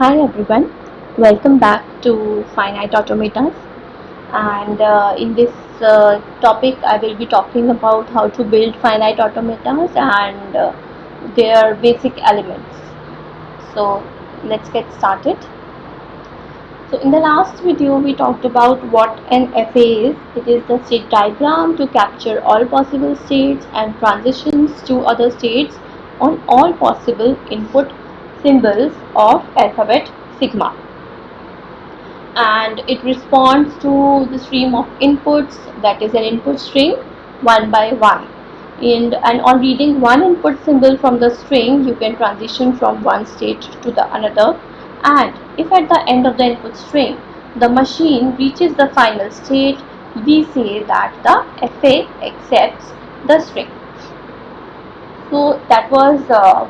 Hi everyone, welcome back to Finite Automatons. And in this topic, I will be talking about how to build finite automatons and their basic elements. So let's get started. So in the last video, we talked about what an FA is. It is the state diagram to capture all possible states and transitions to other states on all possible input symbols of alphabet sigma, and it responds to the stream of inputs, that is an input string, one by one. And on reading one input symbol from the string, you can transition from one state to the another. And if at the end of the input string the machine reaches the final state, we say that the FA accepts the string. So that was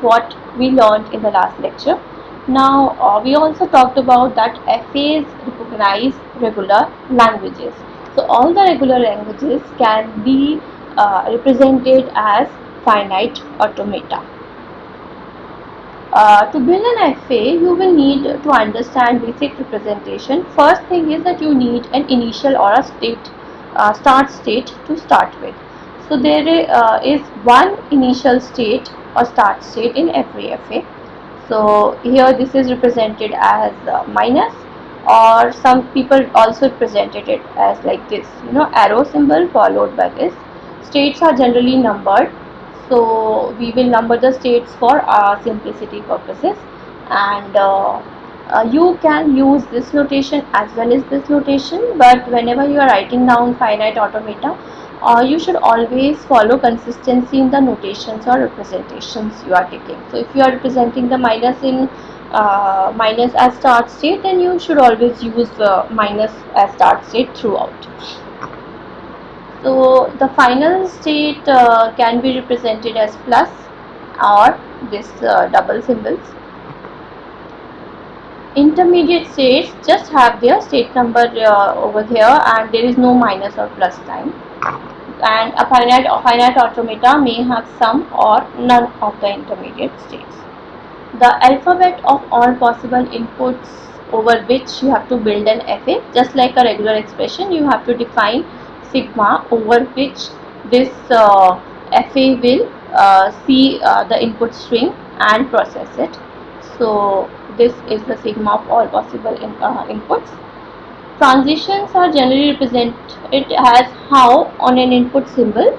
what we learned in the last lecture. Now we also talked about that FAs recognize regular languages. So all the regular languages can be represented as finite automata. To build an FA, you will need to understand basic representation. First thing is that you need an initial or a start state to start with. So there is one initial state or start state in every FA. So here this is represented as minus, or some people also presented it as like this, arrow symbol followed by this. States are generally numbered, so we will number the states for simplicity purposes. And you can use this notation as well as this notation, but whenever you are writing down finite automata, you should always follow consistency in the notations or representations you are taking. So if you are representing the minus in minus as start state, then you should always use minus as start state throughout. So the final state can be represented as plus or this double symbols. Intermediate states just have their state number over here, and there is no minus or plus sign. And a finite automata may have some or none of the intermediate states. The alphabet of all possible inputs over which you have to build an FA. Just like a regular expression, you have to define sigma over which this FA will see the input string and process it. So this is the sigma of all possible inputs. Transitions are generally represented as how on an input symbol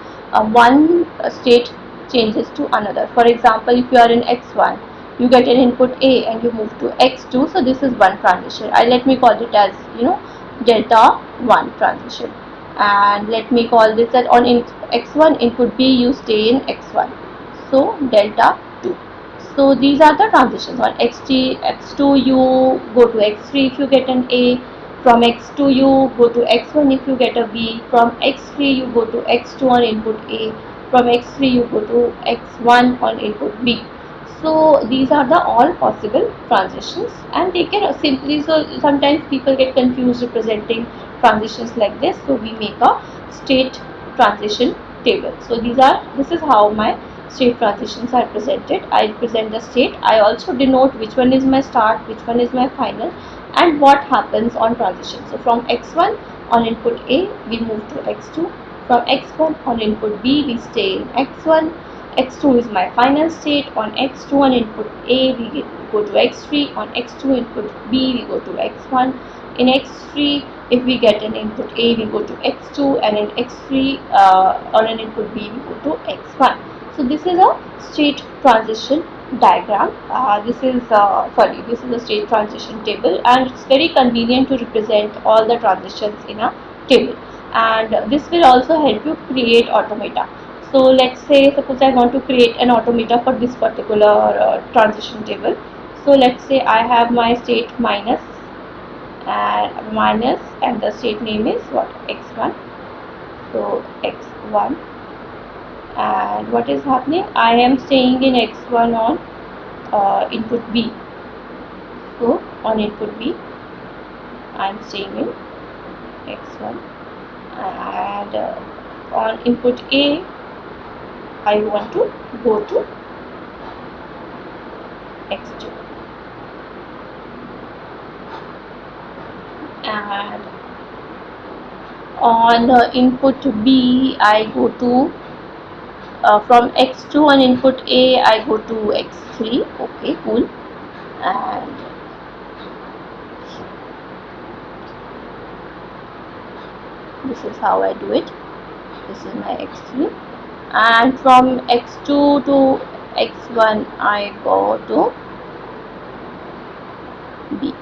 one state changes to another. For example, if you are in x1, you get an input A and you move to x2, so this is one transition. Let me call it as delta 1 transition, and let me call this that on x1 input B you stay in x1, so delta 2. So these are the transitions. On x2 you go to x3 if you get an A. From x2 you go to x1 if you get a B. From x3 you go to x2 on input A. From x3 you go to x1 on input B. So these are the all possible transitions, and they can simply, so sometimes people get confused representing transitions like this, so we make a state transition table. So this is how my state transitions are presented. I represent the state. I also denote which one is my start, which one is my final, and what happens on transition. So from x1 on input A we move to x2. From x1 on input B we stay in x1. x2 is my final state. On x2 on input A we go to x3. On x2 input B we go to x1. In x3, if we get an input A we go to x2, and in x3 on an input B we go to x1. So this is a state transition diagram. This is a state transition table, and it's very convenient to represent all the transitions in a table, and this will also help you create automata. So let's say, suppose I want to create an automata for this particular transition table. So let's say I have my state minus and the state name is what, x1. So x1, and what is happening, I am staying in x1 on input B. So on input B I am staying in x1, and on input A I want to go to x2. and on input B I go to from x2 on input A I go to x3. Okay, cool. And this is how I do it. This is my x3, and from x2 to x1 I go to B.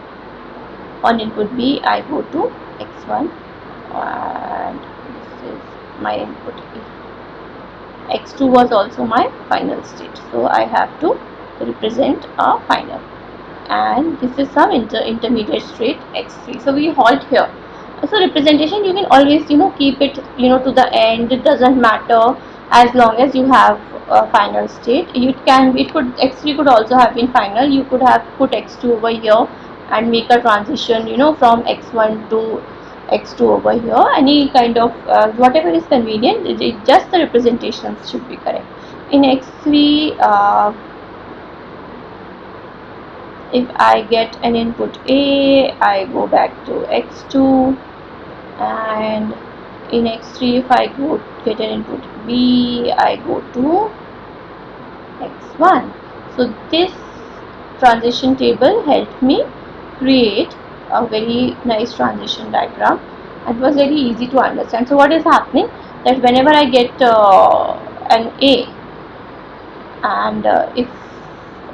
On input B I go to x1, and this is my input A. x2 was also my final state, so I have to represent a final, and this is some intermediate state x3. So we halt here. So representation, you can always keep it to the end. It doesn't matter, as long as you have a final state. X3 could also have been final. You could have put x2 over here and make a transition from x1 to x2 over here. Any kind of whatever is convenient. Just the representations should be correct. In x3, if I get an input A, I go back to x2, and in x3 if I get an input B, I go to x1. So this transition table helped me create a very nice transition diagram. It was very easy to understand. So what is happening, that whenever I get an A, and if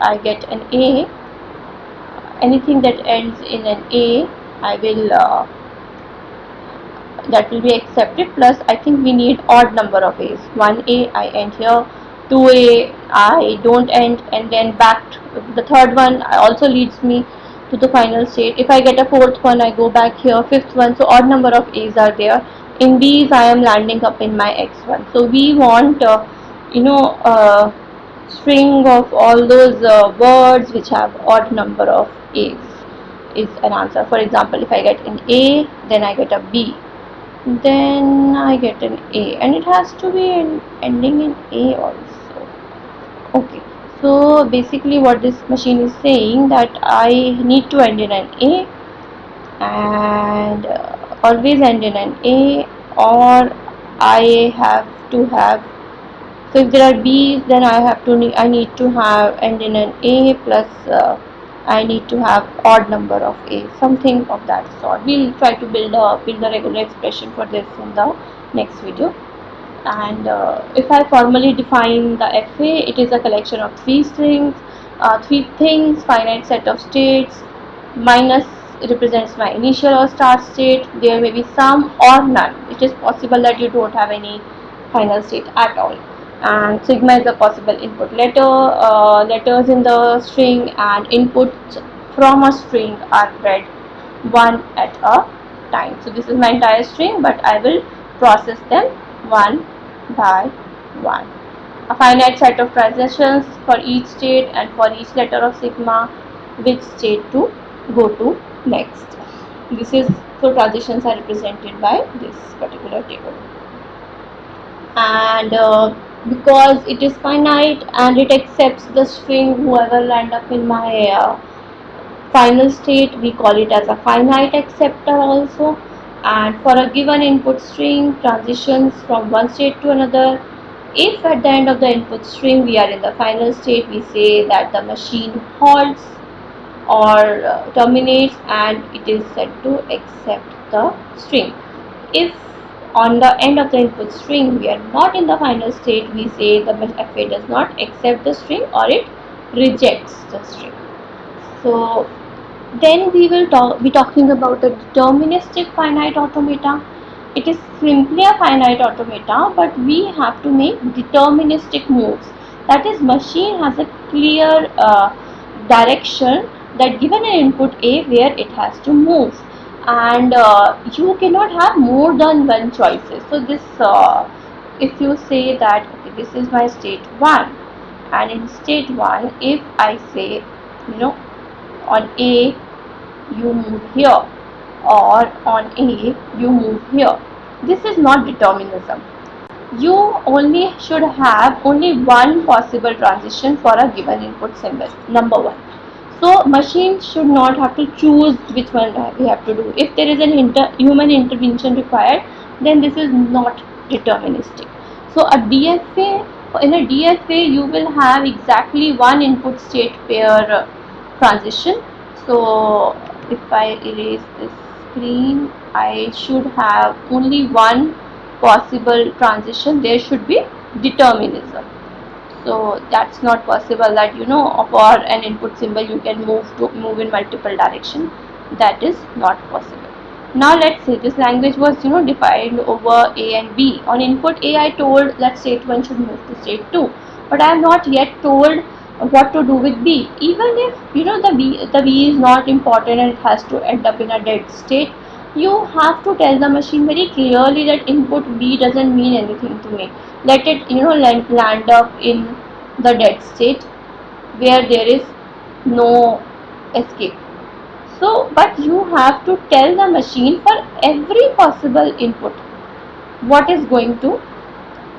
I get an A, anything that ends in an A, I will that will be accepted. Plus I think we need odd number of A's. 1A I end here, 2A I don't end, and then back the third one also leads me to the final state. If I get a fourth one, I go back here, fifth one. So odd number of A's are there. In these I am landing up in my x1. So we want string of all those words which have odd number of A's is an answer. For example, if I get an A, then I get a B, then I get an A, and it has to be ending in A also. Okay, so basically what this machine is saying, that I need to end in an A, and always end in an A, or I have to have, so if there are B's, then I need to have end in an A, plus I need to have odd number of A's, something of that sort. We'll try to build a regular expression for this in the next video. And if I formally define the FA, it is a collection of three things, finite set of states. Minus represents my initial or start state. There may be some or none. It is possible that you don't have any final state at all. And sigma is the possible input letters in the string, and inputs from a string are read one at a time. So this is my entire string, but I will process them one by one. A finite set of transitions for each state, and for each letter of sigma, which state to go to next. This is, so transitions are represented by this particular table. And because it is finite and it accepts the string whoever land up in my final state, we call it as a finite acceptor also. And for a given input string, transitions from one state to another, if at the end of the input string we are in the final state, we say that the machine halts or terminates, and it is said to accept the string. If on the end of the input string we are not in the final state, we say the FA does not accept the string, or it rejects the string. So then we will be talking about the deterministic finite automata. It is simply a finite automata, but we have to make deterministic moves. That is, machine has a clear direction, that given an input A, where it has to move, and you cannot have more than one choices. So this, if you say that okay, this is my state 1, and in state 1, if I say on A you move here, or on A you move here, this is not determinism. You only should have only one possible transition for a given input symbol, number 1. So machine should not have to choose which one we have to do. If there is an human intervention required, then this is not deterministic. So a DFA, in a DFA you will have exactly one input state pair transition. So if I erase this screen, I should have only one possible transition. There should be determinism. So that's not possible that for an input symbol you can move in multiple direction. That is not possible. Now let's say this language was defined over A and B. On input A I told that state 1 should move to state 2, but I am not yet told what to do with B. Even if the B is not important and it has to end up in a dead state, you have to tell the machine very clearly that input B doesn't mean anything to me. Let it land up in the dead state where there is no escape. So but you have to tell the machine for every possible input what is going to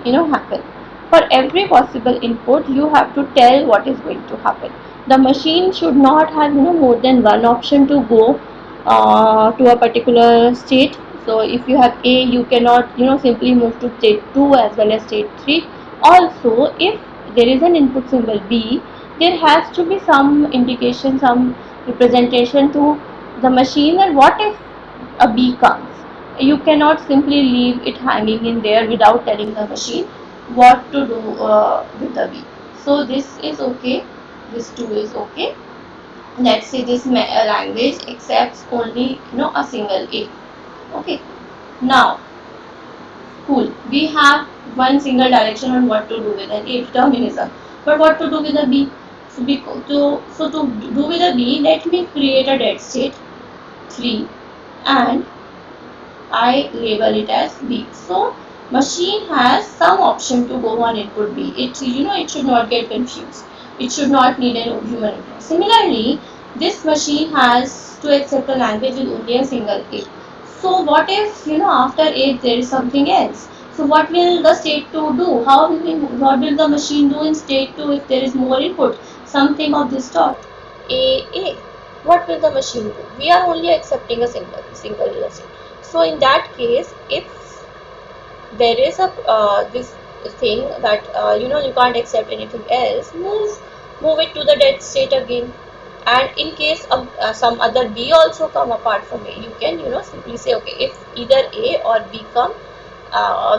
happen. For every possible input you have to tell what is going to happen. The machine should not have more than one option to go to a particular state. So if you have A, you cannot simply move to state 2 as well as state 3. Also, if there is an input symbol B, there has to be some indication, some representation to the machine that what if a B comes. You cannot simply leave it hanging in there without telling the machine what to do with the B. So this is okay, this too is okay. Let's say this language accepts only a single A. Okay, now cool, we have one single direction on what to do with an A, determinism, but what to do with a B? So to do with a B, let me create a dead state 3 and I label it as B. So machine has some option to go on input B. It it should not get confused. It should not need a human input. Similarly, this machine has to accept a language with only a single A. So what if after A there is something else? So what will the state 2 do? What will the machine do in state 2 if there is more input? Something of this sort. A. What will the machine do? We are only accepting a single state. So in that case, if there is a this thing that you can't accept anything else, move it to the dead state again. And in case of some other B also come apart from A, you can simply say, okay, if either A or B come,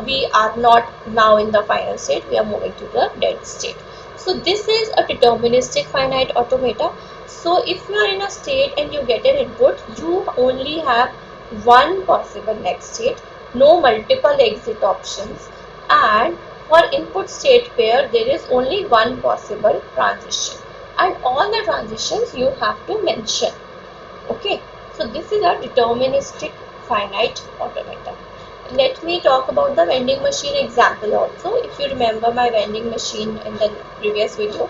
we are not now in the final state, we are moving to the dead state. So this is a deterministic finite automata. So if you are in a state and you get an input, you only have one possible next state, no multiple exit options, and for input state pair there is only one possible transition, and all the transitions you have to mention. Okay, so this is a deterministic finite automata. Let me talk about the vending machine example also. If you remember my vending machine in the previous video,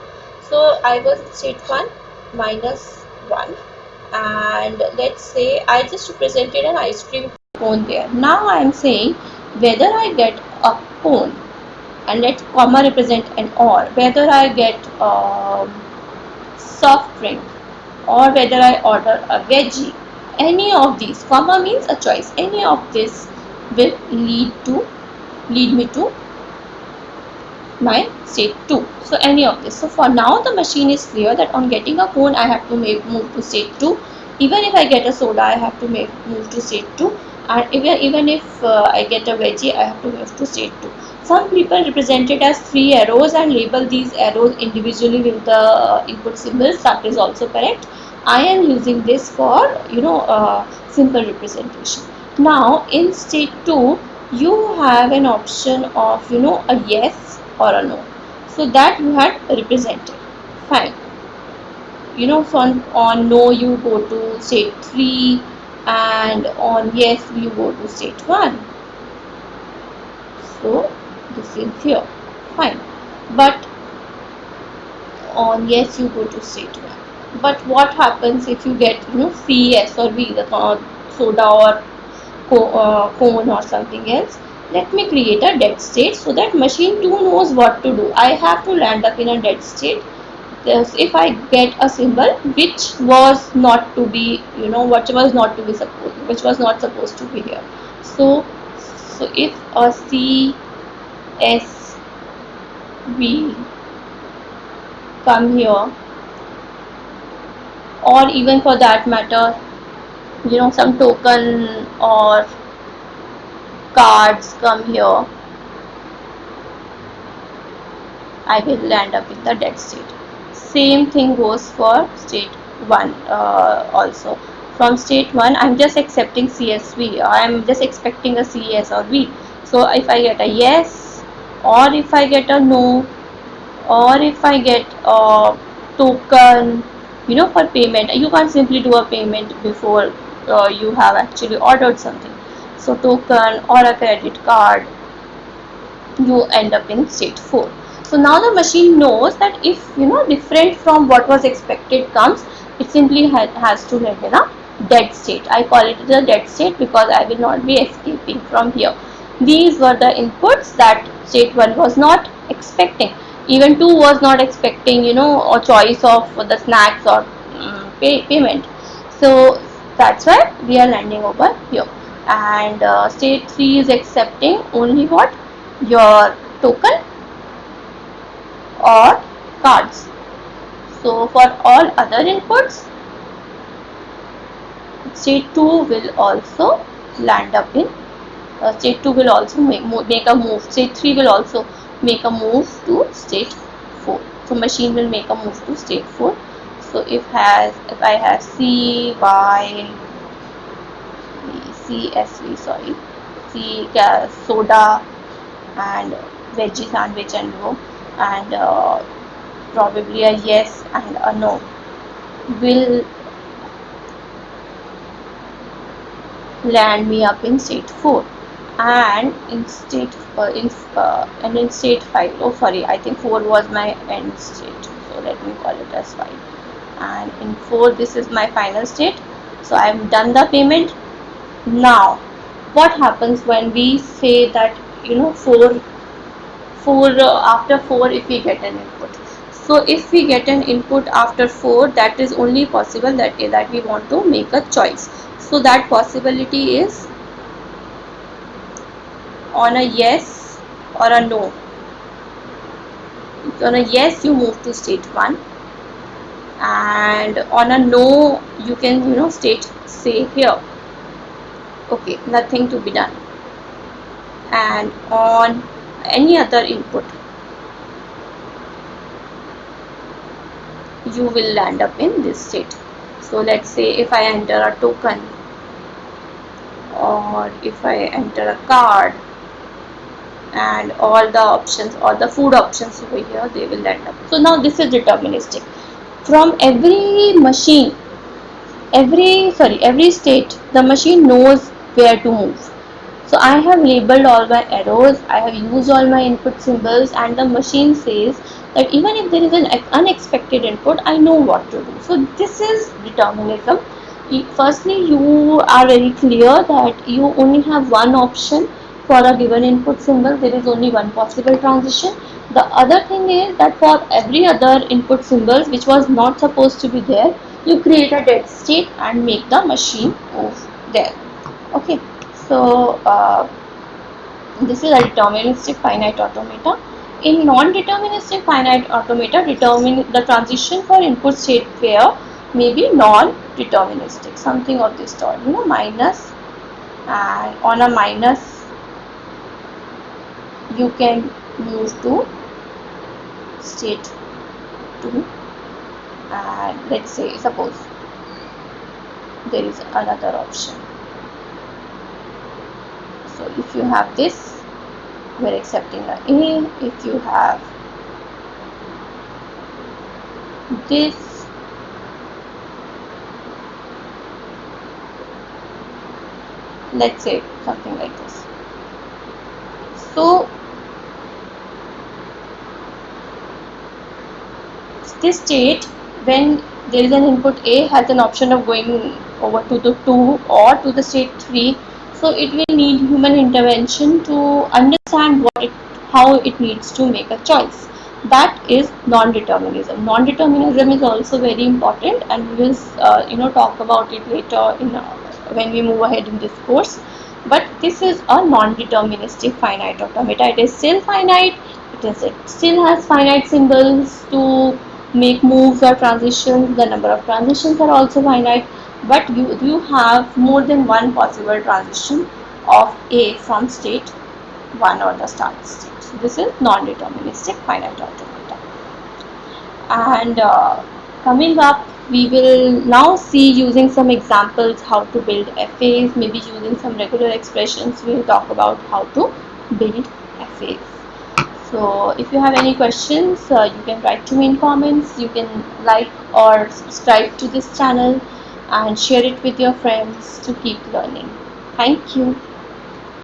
so I was at state 1 minus 1, and let's say I just represented an ice cream cone there. Now I am saying whether I get a cone, and let comma represent an or, whether I get soft drink or whether I order a veggie, any of these, comma means a choice, any of this will lead me to my state 2. So any of this. So for now the machine is clear that on getting a cone I have to move to state 2. Even if I get a soda I have to move to state 2, and even if I get a veggie I have to move to state 2. Some people represent it as 3 arrows and label these arrows individually with the input symbols. That is also correct. I am using this for simple representation. Now in state 2 you have an option of a yes or a no. So that you had represented. Fine. So on no you go to state 3 and on yes you go to state 1. So this is here. Fine. But on yes you go to state 1. But what happens if you get C, S or V, the soda or cone or something else? Let me create a dead state so that machine 2 knows what to do. I have to land up in a dead state. if I get a symbol which was not to be, which was not to be supposed, which was not supposed to be here. So if a C S V come here, or even for that matter, some token or cards come here, I will land up in the dead state. Same thing goes for state 1 also. From state 1, I'm just accepting CSV. I'm just expecting a CS or V. So if I get a yes, or if I get a no, or if I get a token, for payment, you can't simply do a payment before you have actually ordered something. So token or a credit card, you end up in state 4. So now the machine knows that if different from what was expected comes, it simply has to land in a dead state. I call it the dead state because I will not be escaping from here. These were the inputs that state 1 was not expecting. Even 2 was not expecting a choice of the snacks or payment. So that's why we are landing over here. And state 3 is accepting only what? Your token or cards. So for all other inputs, state 2 will also land up in state 2 will also make a move. State 3 will also make a move to state 4. So machine will make a move to state 4. So if I have CSV, sorry, soda and veggie sandwich and go, and probably a yes and a no will land me up in state 4. And in state in state 5, oh sorry, I think 4 was my end state, so let me call it as 5. And in 4, this is my final state. So I have done the payment. Now what happens when we say that 4 after 4, if we get an input? So if we get an input after 4, that is only possible that we want to make a choice. So that possibility is on a yes or a no. On a yes, you move to state 1, and on a no, you can say here, okay, nothing to be done. And on any other input, you will land up in this state. So let's say if I enter a token, or if I enter a card, and all the options, all the food options over here, they will land up. So now this is deterministic. From every machine, every state, the machine knows where to move. So I have labeled all my arrows, I have used all my input symbols, and the machine says that even if there is an unexpected input, I know what to do. So this is determinism. Firstly, you are very clear that you only have one option for a given input symbol. There is only one possible transition. The other thing is that for every other input symbols which was not supposed to be there, you create a dead state and make the machine move there. Okay. So this is a deterministic finite automata. In non-deterministic finite automata, the transition for input state pair may be non-deterministic, something of this sort. Minus, and on a minus, you can move to state 2, and let's say, suppose there is another option. So if you have this, we are accepting a A. If you have this, let's say something like this. So this state, when there is an input A, has an option of going over to the 2 or to the state 3. So it will need human intervention to understand how it needs to make a choice. That is non-determinism. Non-determinism is also very important, and we will talk about it later in when we move ahead in this course. But this is a non-deterministic finite automata. It is still finite. It still has finite symbols to make moves or transitions. The number of transitions are also finite, but you have more than one possible transition of A from state 1 or the start state. So this is non-deterministic finite automata. And coming up, we will now see, using some examples, how to build FAs. Maybe using some regular expressions, we will talk about how to build FAs. So if you have any questions, you can write to me in comments. You can like or subscribe to this channel and share it with your friends to keep learning. Thank you.